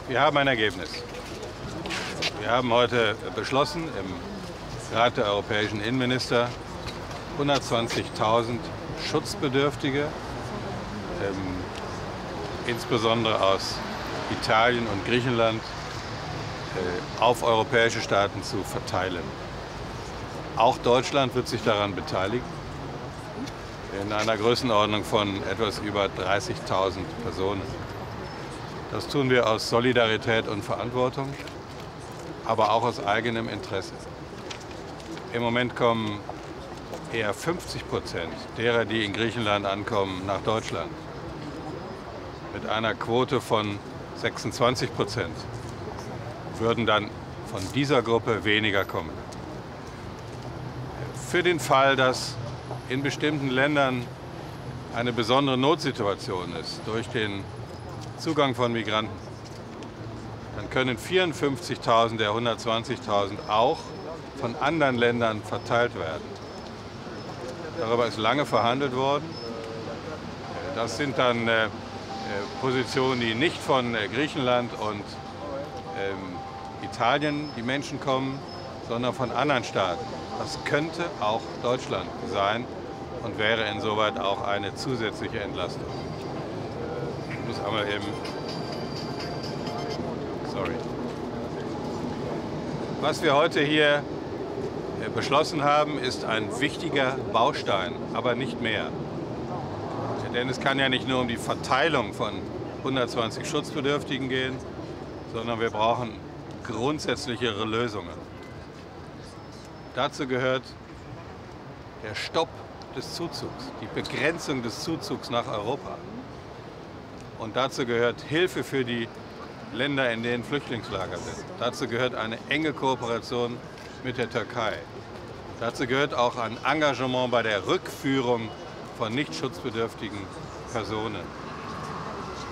Wir haben ein Ergebnis. Wir haben heute beschlossen im Rat der europäischen Innenminister 120.000 Schutzbedürftige, insbesondere aus Italien und Griechenland, auf europäische Staaten zu verteilen. Auch Deutschland wird sich daran beteiligen, in einer Größenordnung von etwas über 30.000 Personen. Das tun wir aus Solidarität und Verantwortung, aber auch aus eigenem Interesse. Im Moment kommen eher 50% derer, die in Griechenland ankommen, nach Deutschland. Mit einer Quote von 26% würden dann von dieser Gruppe weniger kommen. Für den Fall, dass in bestimmten Ländern eine besondere Notsituation ist durch den Zugang von Migranten, dann können 54.000 der 120.000 auch von anderen Ländern verteilt werden. Darüber ist lange verhandelt worden. Das sind dann Positionen, die nicht von Griechenland und Italien die Menschen kommen, sondern von anderen Staaten. Das könnte auch Deutschland sein und wäre insoweit auch eine zusätzliche Entlastung. Ich muss einmal eben... Sorry. Was wir heute hier beschlossen haben, ist ein wichtiger Baustein, aber nicht mehr. Denn es kann ja nicht nur um die Verteilung von 120 Schutzbedürftigen gehen, sondern wir brauchen grundsätzlichere Lösungen. Dazu gehört der Stopp des Zuzugs, die Begrenzung des Zuzugs nach Europa. Und dazu gehört Hilfe für die Länder, in denen Flüchtlingslager sind. Dazu gehört eine enge Kooperation mit der Türkei. Dazu gehört auch ein Engagement bei der Rückführung von nicht schutzbedürftigen Personen.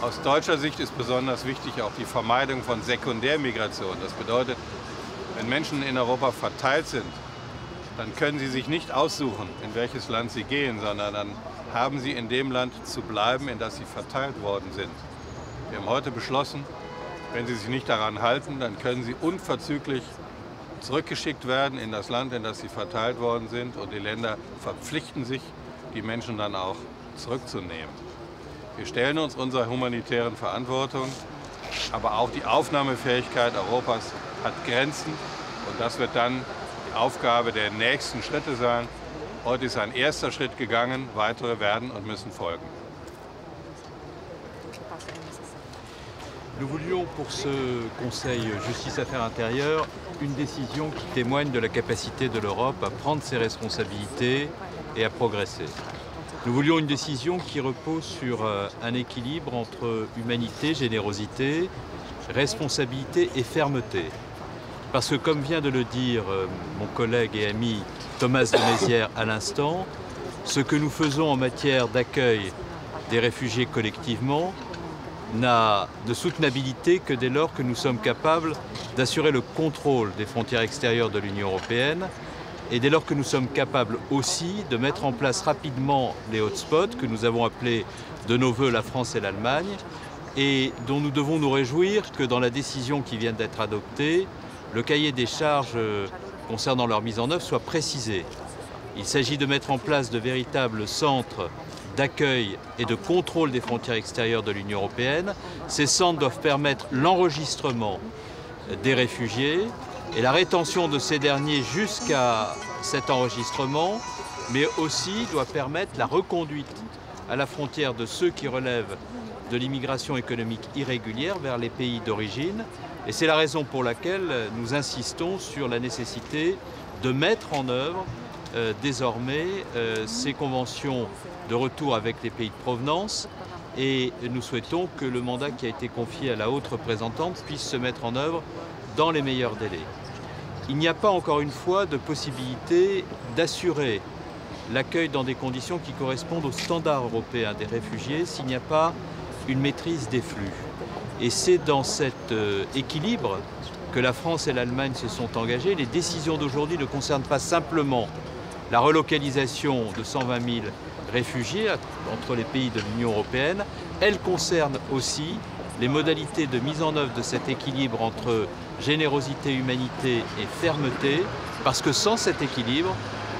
Aus deutscher Sicht ist besonders wichtig auch die Vermeidung von Sekundärmigration. Das bedeutet, wenn Menschen in Europa verteilt sind, dann können sie sich nicht aussuchen, in welches Land sie gehen, sondern dann haben sie in dem Land zu bleiben, in das sie verteilt worden sind. Wir haben heute beschlossen, wenn sie sich nicht daran halten, dann können sie unverzüglich zurückgeschickt werden in das Land, in das sie verteilt worden sind. Und die Länder verpflichten sich, die Menschen dann auch zurückzunehmen. Wir stellen uns unserer humanitären Verantwortung, aber auch die Aufnahmefähigkeit Europas hat Grenzen. Und das wird dann die Aufgabe der nächsten Schritte sein. Heute ist ein erster Schritt gegangen, weitere werden und müssen folgen. Nous voulions pour ce Conseil Justice-Affaires intérieures une décision qui témoigne de la capacité de l'Europe à prendre ses responsabilités et à progresser. Nous voulions une décision qui repose sur un équilibre entre humanité, générosité, responsabilité et fermeté. Parce que comme vient de le dire mon collègue et ami Thomas de Maizière à l'instant, ce que nous faisons en matière d'accueil des réfugiés collectivement n'a de soutenabilité que dès lors que nous sommes capables d'assurer le contrôle des frontières extérieures de l'Union européenne et dès lors que nous sommes capables aussi de mettre en place rapidement les hotspots que nous avons appelés de nos voeux la France et l'Allemagne et dont nous devons nous réjouir que dans la décision qui vient d'être adoptée, le cahier des charges concernant leur mise en œuvre soit précisé. Il s'agit de mettre en place de véritables centres d'accueil et de contrôle des frontières extérieures de l'Union européenne. Ces centres doivent permettre l'enregistrement des réfugiés et la rétention de ces derniers jusqu'à cet enregistrement, mais aussi doit permettre la reconduite à la frontière de ceux qui relèvent de l'immigration économique irrégulière vers les pays d'origine. Et c'est la raison pour laquelle nous insistons sur la nécessité de mettre en œuvre désormais ces conventions de retour avec les pays de provenance et nous souhaitons que le mandat qui a été confié à la haute représentante puisse se mettre en œuvre dans les meilleurs délais. Il n'y a pas encore une fois de possibilité d'assurer l'accueil dans des conditions qui correspondent aux standards européens des réfugiés s'il n'y a pas une maîtrise des flux. Et c'est dans cet équilibre que la France et l'Allemagne se sont engagées. Les décisions d'aujourd'hui ne concernent pas simplement la relocalisation de 120 000 réfugiés entre les pays de l'Union européenne, elle concerne aussi les modalités de mise en œuvre de cet équilibre entre générosité, humanité et fermeté, parce que sans cet équilibre,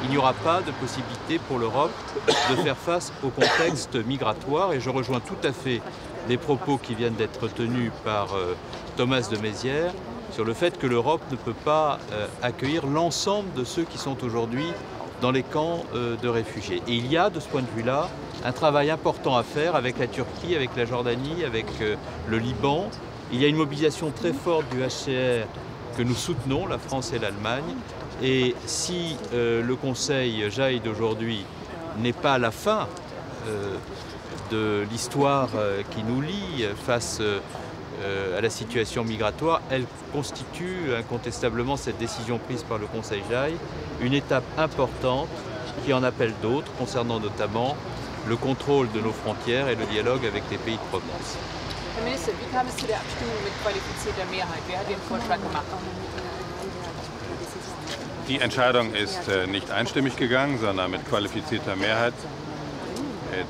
il n'y aura pas de possibilité pour l'Europe de faire face au contexte migratoire. Et je rejoins tout à fait les propos qui viennent d'être tenus par Thomas de Maizière sur le fait que l'Europe ne peut pas accueillir l'ensemble de ceux qui sont aujourd'hui dans les camps de réfugiés. Et il y a, de ce point de vue-là, un travail important à faire avec la Turquie, avec la Jordanie, avec le Liban. Il y a une mobilisation très forte du HCR que nous soutenons, la France et l'Allemagne. Et si le Conseil JAI d'aujourd'hui n'est pas la fin de l'histoire qui nous lie face à la situation migratoire, elle constitue incontestablement, cette décision prise par le Conseil JAI, une étape importante qui en appelle d'autres, concernant notamment le contrôle de nos frontières et le dialogue avec les pays de provenance. Herr Minister, wie kam es zu der Abstimmung mit qualifizierter Mehrheit? Wer hat den Vorschlag gemacht? Die Entscheidung ist nicht einstimmig gegangen, sondern mit qualifizierter Mehrheit.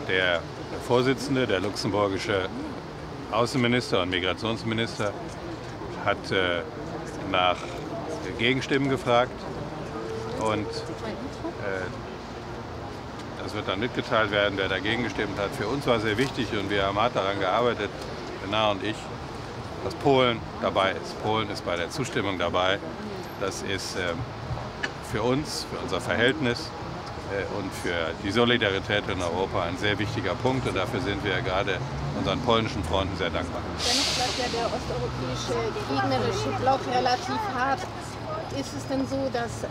Der Vorsitzende, der luxemburgische Außenminister und Migrationsminister, hat nach Gegenstimmen gefragt und das wird dann mitgeteilt werden, wer dagegen gestimmt hat. Für uns war sehr wichtig und wir haben hart daran gearbeitet, Bernard und ich, dass Polen dabei ist. Polen ist bei der Zustimmung dabei. Das ist für uns, für unser Verhältnis und für die Solidarität in Europa ein sehr wichtiger Punkt und dafür sind wir gerade unseren polnischen Freunden sehr dankbar. Dennoch bleibt ja der osteuropäische gegnerische Block relativ hart. Ist es denn so, dass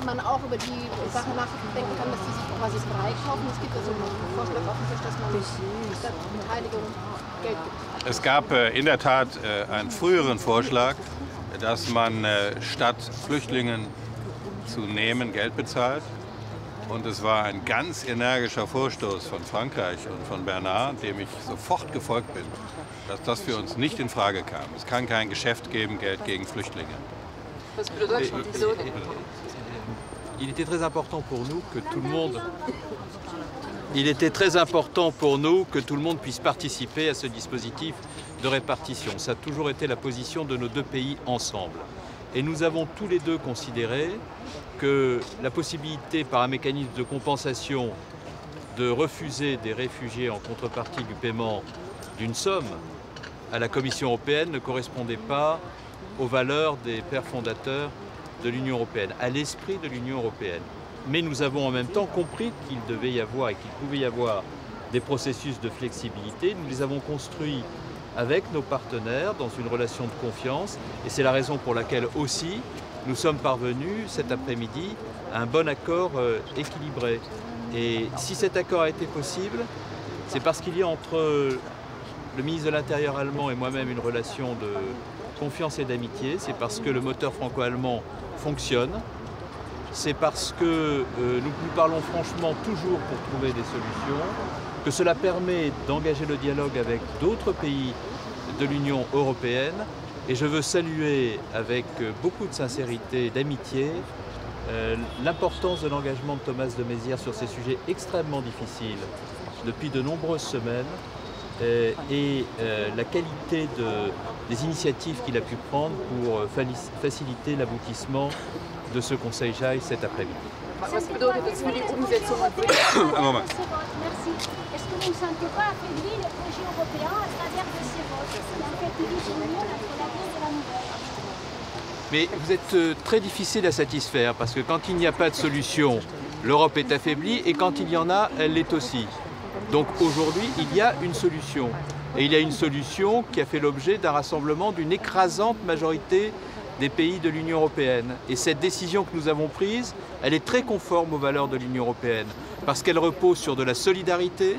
man auch über die Sache nachdenken kann, dass die sich quasi freikaufen? Es gibt also einen Vorschlag auf dem Tisch, dass man statt Beteiligung Geld gibt. Es gab in der Tat einen früheren Vorschlag, dass man statt Flüchtlingen zu nehmen Geld bezahlt. Und es war ein ganz energischer Vorstoß von Frankreich und von Bernard, dem ich sofort gefolgt bin, dass das für uns nicht in Frage kam. Es kann kein Geschäft geben, Geld gegen Flüchtlinge. Il était très important pour nous que tout le monde... Il était très important pour nous que tout le monde puisse participer à ce dispositif de répartition. Ça a toujours été la position de nos deux pays ensemble. Et nous avons tous les deux considéré que la possibilité par un mécanisme de compensation de refuser des réfugiés en contrepartie du paiement d'une somme à la Commission européenne ne correspondait pas aux valeurs des pères fondateurs de l'Union européenne, à l'esprit de l'Union européenne. Mais nous avons en même temps compris qu'il devait y avoir et qu'il pouvait y avoir des processus de flexibilité. Nous les avons construits avec nos partenaires dans une relation de confiance et c'est la raison pour laquelle aussi nous sommes parvenus cet après-midi à un bon accord équilibré. Et si cet accord a été possible, c'est parce qu'il y a entre le ministre de l'Intérieur allemand et moi-même une relation de confiance et d'amitié, c'est parce que le moteur franco-allemand fonctionne, c'est parce que nous parlons franchement toujours pour trouver des solutions, que cela permet d'engager le dialogue avec d'autres pays de l'Union européenne. Et je veux saluer avec beaucoup de sincérité et d'amitié l'importance de l'engagement de Thomas de Maizière sur ces sujets extrêmement difficiles depuis de nombreuses semaines et la qualité des initiatives qu'il a pu prendre pour faciliter l'aboutissement de ce Conseil JAI cet après-midi. Was bedeutet das für die Umsetzung? Un moment. Merci. Est-ce que vous ne sentez pas affaibli le projet européen à travers de ces votes? Il y a un fait division entre la vieille et la nouvelle. Mais vous êtes très difficile à satisfaire parce que quand il n'y a pas de solution, l'Europe est affaiblie et quand il y en a, elle l'est aussi. Donc aujourd'hui, il y a une solution. Et il y a une solution qui a fait l'objet d'un rassemblement d'une écrasante majorité des pays de l'Union européenne. Et cette décision que nous avons prise, elle est très conforme aux valeurs de l'Union européenne parce qu'elle repose sur de la solidarité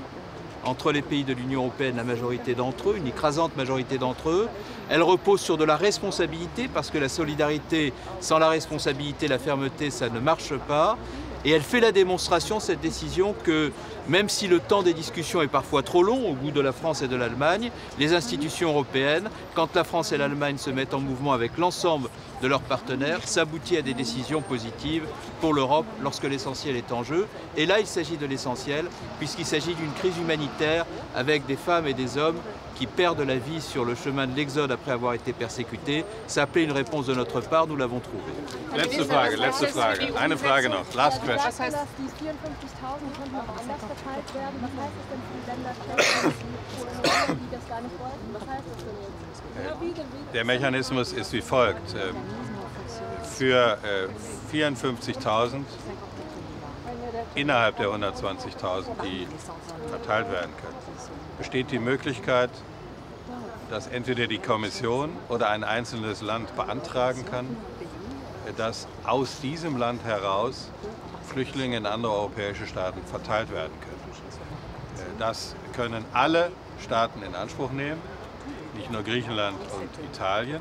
entre les pays de l'Union européenne, la majorité d'entre eux, une écrasante majorité d'entre eux. Elle repose sur de la responsabilité parce que la solidarité, sans la responsabilité, la fermeté, ça ne marche pas. Et elle fait la démonstration, cette décision, que même si le temps des discussions est parfois trop long au goût de la France et de l'Allemagne, les institutions européennes, quand la France et l'Allemagne se mettent en mouvement avec l'ensemble de leurs partenaires, s'aboutit à des décisions positives pour l'Europe lorsque l'essentiel est en jeu. Et là, il s'agit de l'essentiel, puisqu'il s'agit d'une crise humanitaire avec des femmes et des hommes qui perdent la vie sur le chemin de l'exode après avoir été persécutés. Ça appelait une réponse de notre part, nous l'avons trouvée. Letzte Frage. Eine Frage noch. Last question. Das heißt, die 54.000 konnten auch anders verteilt werden. Was heißt das denn für die Länder, die das gar nicht wollten? Was heißt das denn jetzt? Der Mechanismus ist wie folgt. Für 54.000 innerhalb der 120.000, die verteilt werden können, besteht die Möglichkeit, dass entweder die Kommission oder ein einzelnes Land beantragen kann, dass aus diesem Land heraus Flüchtlinge in andere europäische Staaten verteilt werden können. Das können alle Staaten in Anspruch nehmen, nicht nur Griechenland und Italien,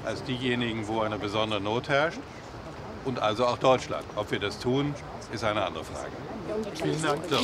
als diejenigen, wo eine besondere Not herrscht, und also auch Deutschland. Ob wir das tun, ist eine andere Frage. Vielen Dank. So.